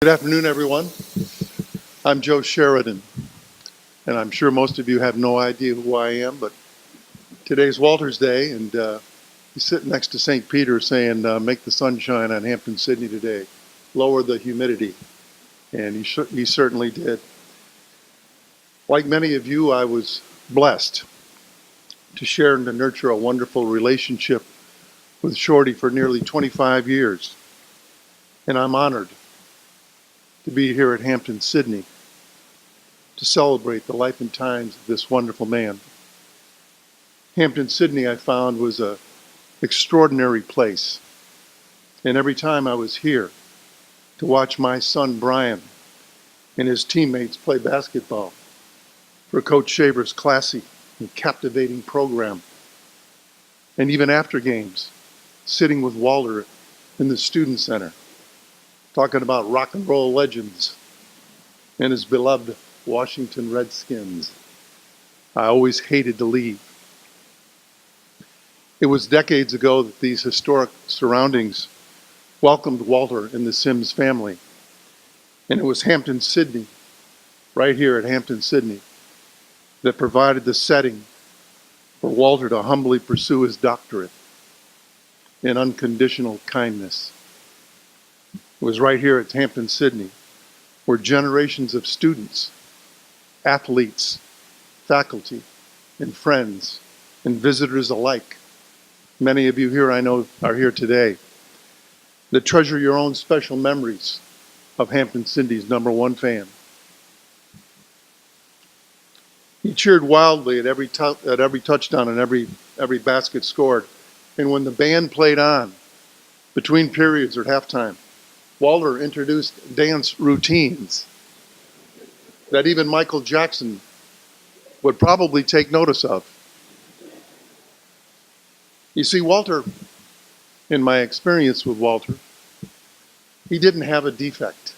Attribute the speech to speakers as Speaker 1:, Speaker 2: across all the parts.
Speaker 1: Good afternoon, everyone. I'm Joe Sheridan, and I'm sure most of you have no idea who I am, but today's Walter's Day, and he's sitting next to St. Peter saying, make the sun shine on Hampton, Sydney today, lower the humidity, and he certainly did. Like many of you, I was blessed to share and to nurture a wonderful relationship with Shorty for nearly 25 years, and I'm honored to be here at Hampton, Sydney, to celebrate the life and times of this wonderful man. Hampton, Sydney, I found, was an extraordinary place. And every time I was here to watch my son Brian and his teammates play basketball for Coach Shaver's classy and captivating program, and even after games, sitting with Walter in the Student Center, talking about rock and roll legends and his beloved Washington Redskins, I always hated to leave. It was decades ago that these historic surroundings welcomed Walter and the Sims family. And it was Hampton, Sydney, right here at Hampton, Sydney, that provided the setting for Walter to humbly pursue his doctorate in unconditional kindness. It was right here at Hampton, Sydney, where generations of students, athletes, faculty, and friends, and visitors alike, many of you here I know are here today, that treasure your own special memories of Hampton Sydney's #1 fan. He cheered wildly at every touchdown and every basket scored. And when the band played on, between periods or at halftime, Walter introduced dance routines that even Michael Jackson would probably take notice of. You see, Walter, in my experience with Walter, he didn't have a defect.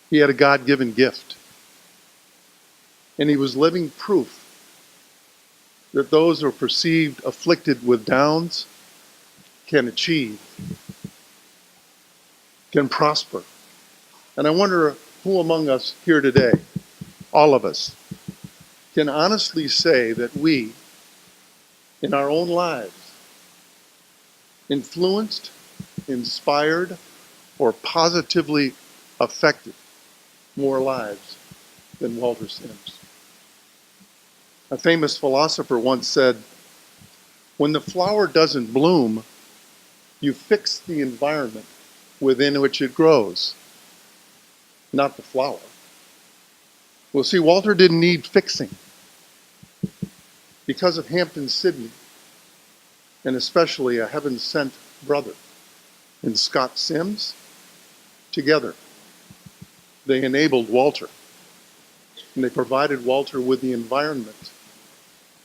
Speaker 1: He had a God-given gift. And he was living proof that those who are perceived afflicted with downs can achieve, can prosper. And I wonder who among us here today, all of us, can honestly say that we, in our own lives, influenced, inspired, or positively affected more lives than Walter Sims. A famous philosopher once said, when the flower doesn't bloom, you fix the environment within which it grows, not the flower. Well, see, Walter didn't need fixing. Because of Hampton, Sydney, and especially a heaven-sent brother in Scott Sims, together they enabled Walter. And they provided Walter with the environment.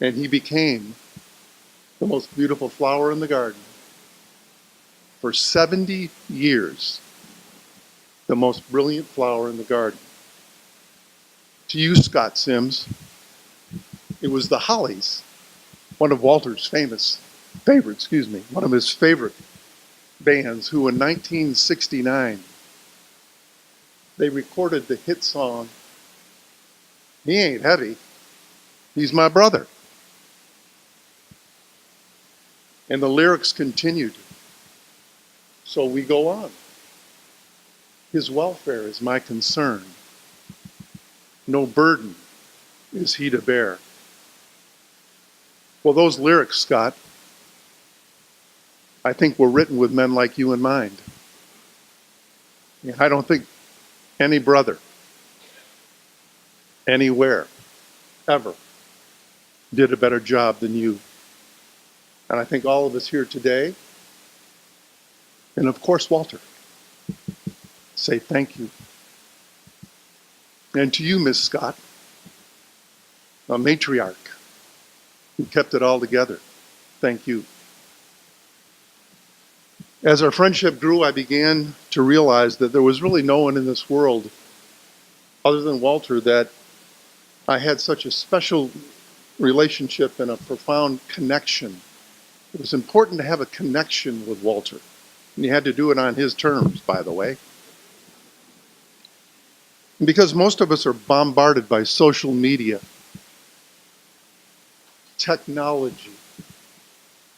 Speaker 1: And he became the most beautiful flower in the garden. For 70 years, the most brilliant flower in the garden. To you, Scott Sims, it was the Hollies, one of Walter's one of his favorite bands, who in 1969, they recorded the hit song, He Ain't Heavy, He's My Brother. And the lyrics continued, so we go on. His welfare is my concern. No burden is he to bear. Well, those lyrics, Scott, I think were written with men like you in mind. I don't think any brother, anywhere, ever, did a better job than you. And I think all of us here today, and of course Walter, say thank you. And to you, Miss Scott, a matriarch who kept it all together, thank you. As our friendship grew, I began to realize that there was really no one in this world other than Walter that I had such a special relationship and a profound connection. It was important to have a connection with Walter. And you had to do it on his terms, by the way. And because most of us are bombarded by social media, technology,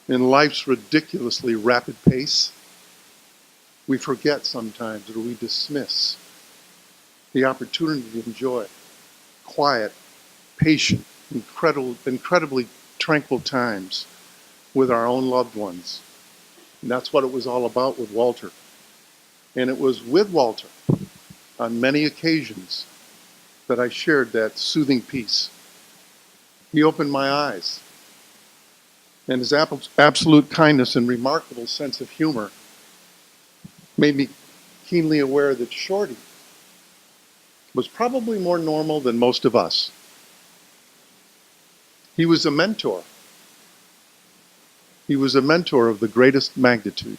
Speaker 1: and life's ridiculously rapid pace, we forget sometimes, or we dismiss the opportunity to enjoy quiet, patient, incredibly tranquil times with our own loved ones. And that's what it was all about with Walter. And it was with Walter on many occasions that I shared that soothing peace. He opened my eyes, and his absolute kindness and remarkable sense of humor made me keenly aware that Shorty was probably more normal than most of us. He was a mentor. He was a mentor of the greatest magnitude.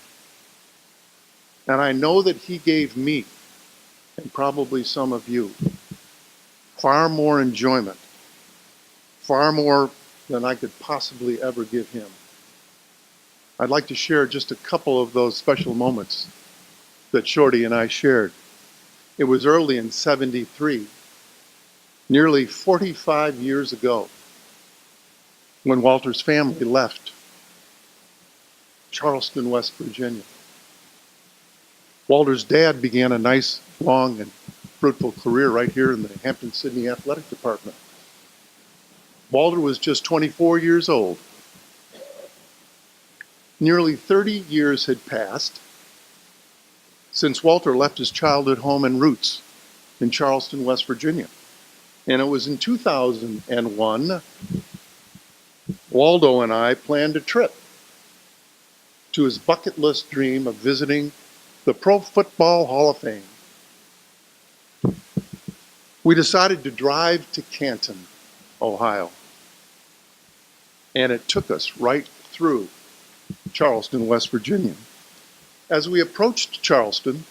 Speaker 1: And I know that he gave me, and probably some of you, far more enjoyment, far more than I could possibly ever give him. I'd like to share just a couple of those special moments that Shorty and I shared. It was early in '73, nearly 45 years ago, when Walter's family left Charleston, West Virginia. Walter's dad began a nice, long, and fruitful career right here in the Hampton-Sydney Athletic Department. Walter was just 24 years old. Nearly 30 years had passed since Walter left his childhood home and roots in Charleston, West Virginia. And it was in 2001, Waldo and I planned a trip to his bucket list dream of visiting the Pro Football Hall of Fame. We decided to drive to Canton, Ohio. And it took us right through Charleston, West Virginia. As we approached Charleston,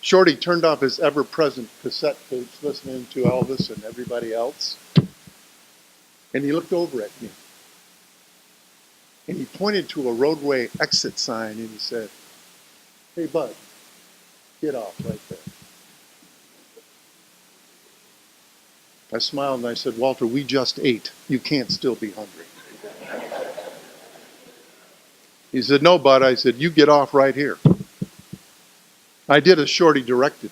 Speaker 1: Shorty turned off his ever-present cassette tapes, listening to Elvis and everybody else. And he looked over at me. And he pointed to a roadway exit sign and he said, "Hey, bud, get off right there." I smiled and I said, "Walter, we just ate. You can't still be hungry." He said, "No, bud." I said, "You get off right here." I did as Shorty directed.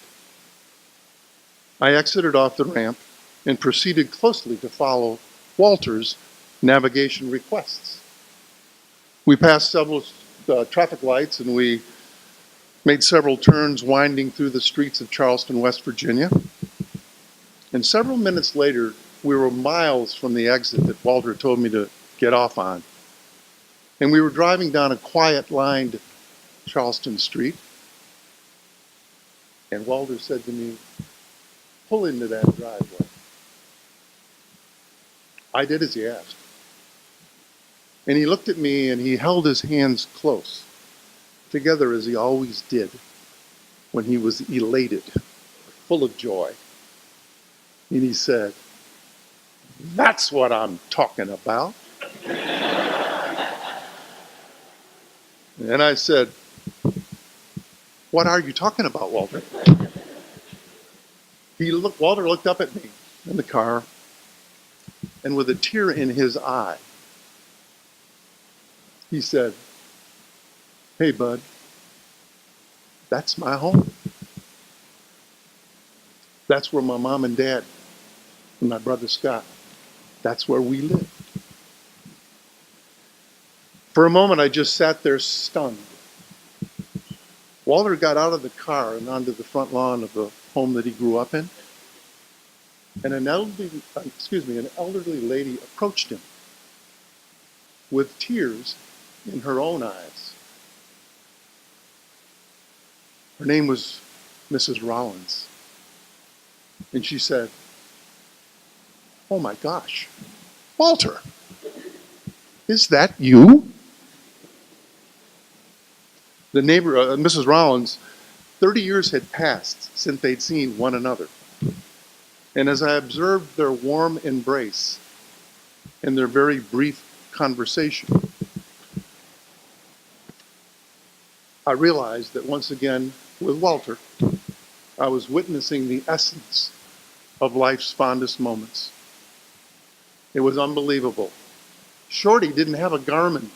Speaker 1: I exited off the ramp and proceeded closely to follow Walter's navigation requests. We passed several traffic lights and we made several turns winding through the streets of Charleston, West Virginia. And several minutes later, we were miles from the exit that Walter told me to get off on. And we were driving down a quiet-lined Charleston street. And Walter said to me, "Pull into that driveway." I did as he asked. And he looked at me and he held his hands close, together as he always did when he was elated, full of joy. And he said, "That's what I'm talking about." And I said, "What are you talking about, Walter?" Walter looked up at me in the car, and with a tear in his eye, he said, "Hey, bud, that's my home. That's where my mom and dad and my brother Scott, that's where we live." For a moment, I just sat there stunned. Walter got out of the car and onto the front lawn of the home that he grew up in. And an elderly lady approached him with tears in her own eyes. Her name was Mrs. Rollins. And she said, "Oh my gosh, Walter, is that you?" The neighbor, Mrs. Rollins, 30 years had passed since they'd seen one another. And as I observed their warm embrace and their very brief conversation, I realized that once again, with Walter, I was witnessing the essence of life's fondest moments. It was unbelievable. Shorty didn't have a Garmin.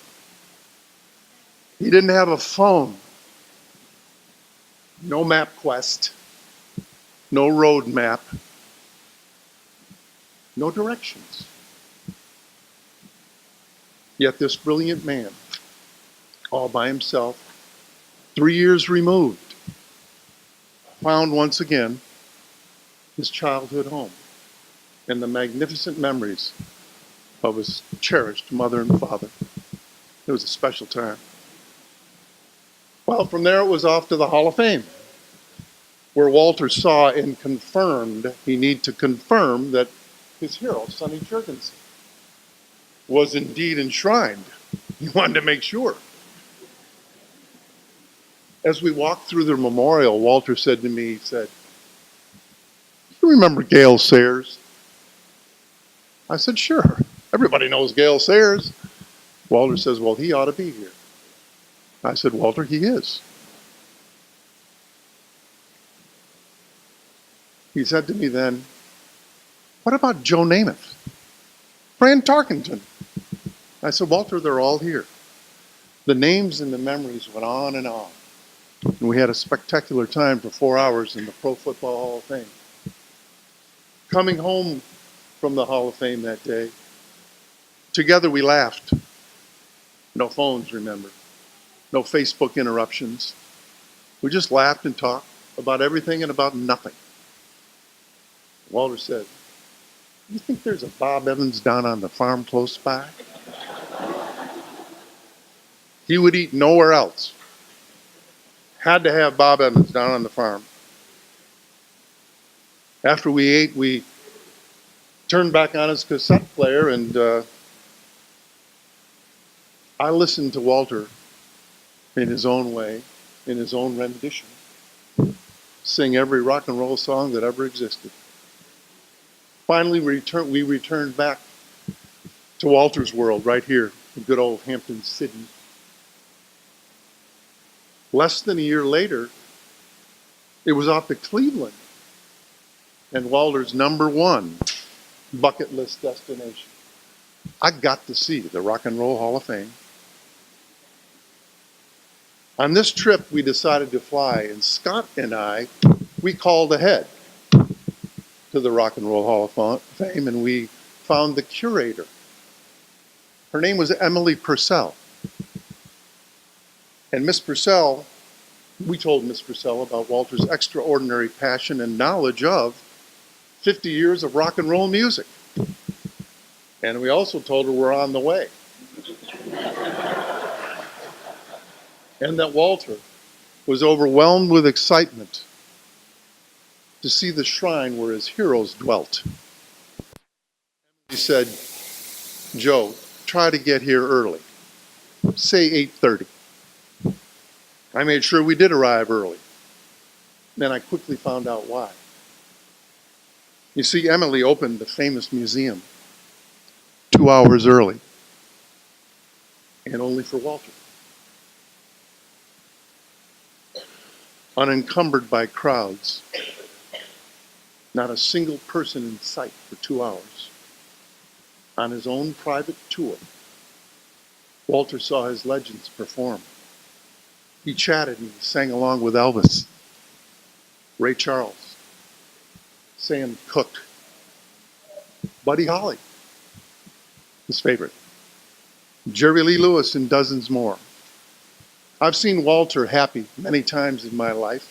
Speaker 1: He didn't have a phone. No MapQuest. No road map. No directions. Yet this brilliant man, all by himself, 3 years removed, found once again his childhood home and the magnificent memories of his cherished mother and father. It was a special time. Well, from there it was off to the Hall of Fame, where Walter saw and confirmed, he needed to confirm that his hero, Sonny Jurgensen, was indeed enshrined. He wanted to make sure. As we walked through the memorial, Walter said to me, he said, "You remember Gale Sayers?" I said, "Sure. Everybody knows Gale Sayers." Walter says, "Well, he ought to be here." I said, "Walter, he is." He said to me then, "What about Joe Namath? Fran Tarkenton?" I said, "Walter, they're all here." The names and the memories went on and on. And we had a spectacular time for 4 hours in the Pro Football Hall of Fame. Coming home from the Hall of Fame that day, together we laughed. No phones, remember. No Facebook interruptions. We just laughed and talked about everything and about nothing. Walter said, "You think there's a Bob Evans down on the farm close by?" He would eat nowhere else. Had to have Bob Evans down on the farm. After we ate, we turned back on his cassette player, and I listened to Walter in his own way, in his own rendition, sing every rock and roll song that ever existed. Finally, we returned back to Walter's world right here in good old Hampton City. Less than a year later, it was off to Cleveland and Walter's #1 bucket list destination. I got to see the Rock and Roll Hall of Fame. On this trip, we decided to fly, and Scott and I, we called ahead to the Rock and Roll Hall of Fame, and we found the curator. Her name was Emily Purcell. And Miss Purcell, we told Miss Purcell about Walter's extraordinary passion and knowledge of 50 years of rock and roll music. And we also told her we're on the way. And that Walter was overwhelmed with excitement to see the shrine where his heroes dwelt. He said, "Joe, try to get here early. Say 8:30. I made sure we did arrive early. Then I quickly found out why. You see, Emily opened the famous museum 2 hours early, and only for Walter. Unencumbered by crowds, not a single person in sight for 2 hours. On his own private tour, Walter saw his legends perform. He chatted and sang along with Elvis, Ray Charles, Sam Cooke, Buddy Holly, his favorite, Jerry Lee Lewis, and dozens more. I've seen Walter happy many times in my life,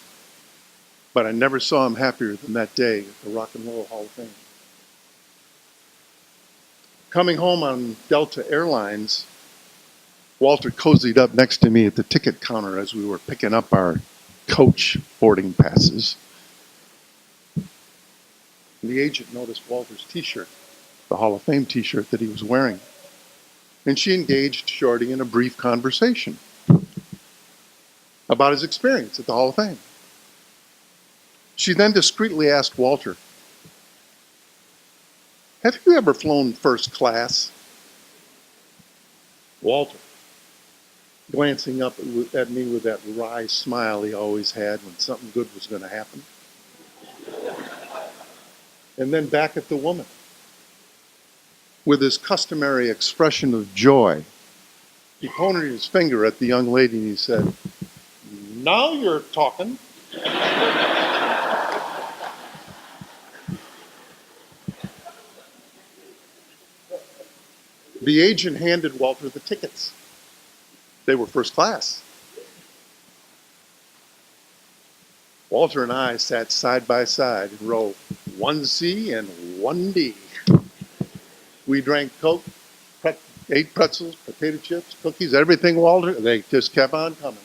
Speaker 1: but I never saw him happier than that day at the Rock and Roll Hall of Fame. Coming home on Delta Airlines, Walter cozied up next to me at the ticket counter as we were picking up our coach boarding passes. And the agent noticed Walter's t-shirt, the Hall of Fame t-shirt that he was wearing. And she engaged Shorty in a brief conversation about his experience at the Hall of Fame. She then discreetly asked Walter, "Have you ever flown first class?" Walter, glancing up at me with that wry smile he always had when something good was going to happen. And then back at the woman with his customary expression of joy. He pointed his finger at the young lady and he said, "Now you're talking." The agent handed Walter the tickets. They were first class. Walter and I sat side by side in row 1C and 1D. We drank Coke, ate pretzels, potato chips, cookies, everything, Walter. They just kept on coming.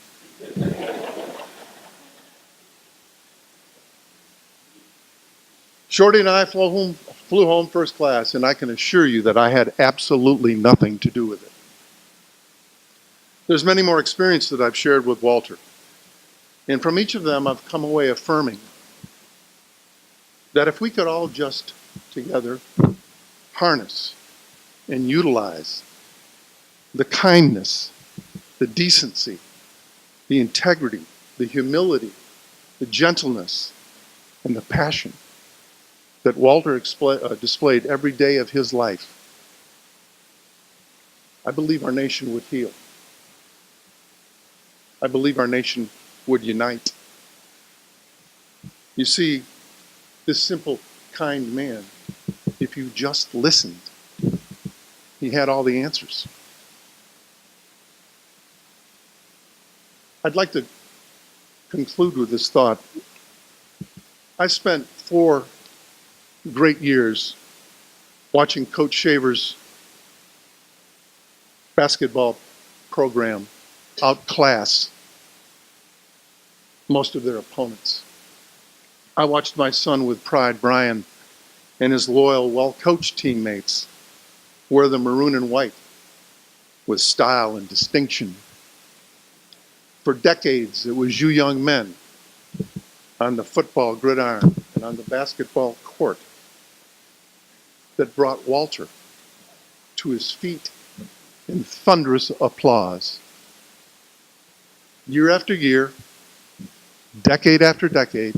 Speaker 1: Shorty and I flew home first class, and I can assure you that I had absolutely nothing to do with it. There's many more experiences that I've shared with Walter. And from each of them, I've come away affirming that if we could all just together harness and utilize the kindness, the decency, the integrity, the humility, the gentleness, and the passion that Walter displayed every day of his life, I believe our nation would heal. I believe our nation would unite. You see, this simple, kind man, if you just listened, he had all the answers. I'd like to conclude with this thought. I spent 4 great years watching Coach Shaver's basketball program outclass most of their opponents. I watched my son with pride, Brian, and his loyal, well-coached teammates wear the maroon and white with style and distinction. For decades, it was you young men on the football gridiron and on the basketball court that brought Walter to his feet in thunderous applause. Year after year, decade after decade,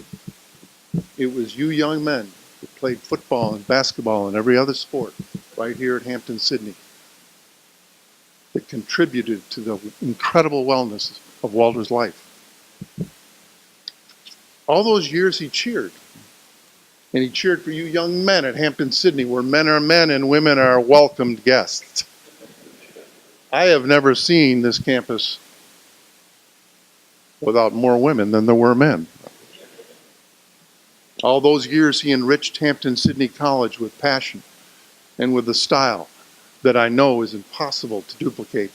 Speaker 1: it was you young men who played football and basketball and every other sport right here at Hampton-Sydney that contributed to the incredible wellness of Walter's life. All those years he cheered. And he cheered for you young men at Hampton-Sydney, where men are men and women are welcomed guests. I have never seen this campus without more women than there were men. All those years he enriched Hampton-Sydney College with passion and with a style that I know is impossible to duplicate.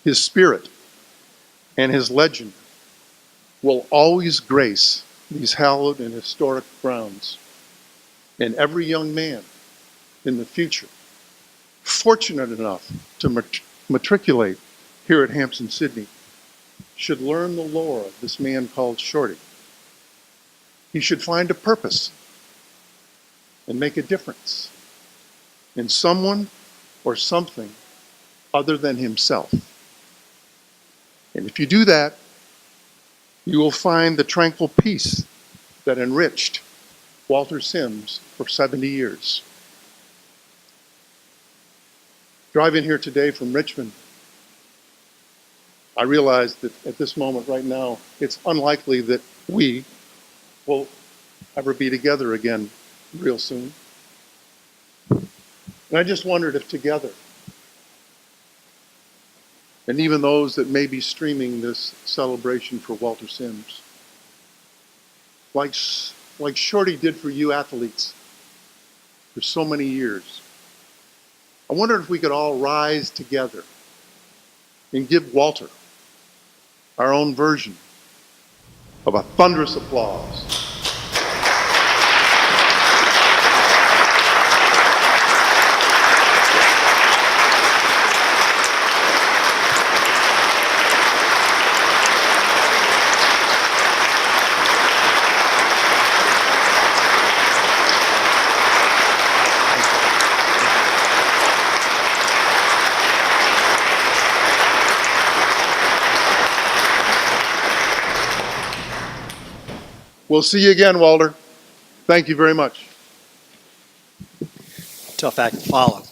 Speaker 1: His spirit and his legend will always grace these hallowed and historic grounds. And every young man in the future, fortunate enough to matriculate here at Hampton-Sydney, should learn the lore of this man called Shorty. He should find a purpose and make a difference in someone or something other than himself. And if you do that, you will find the tranquil peace that enriched Walter Sims for 70 years. Driving here today from Richmond, I realized that at this moment right now, it's unlikely that we will ever be together again real soon. And I just wondered if together, and even those that may be streaming this celebration for Walter Sims, like Shorty did for you athletes for so many years, I wondered if we could all rise together and give Walter our own version of a thunderous applause. We'll see you again, Walter. Thank you very much.
Speaker 2: Tough act to follow.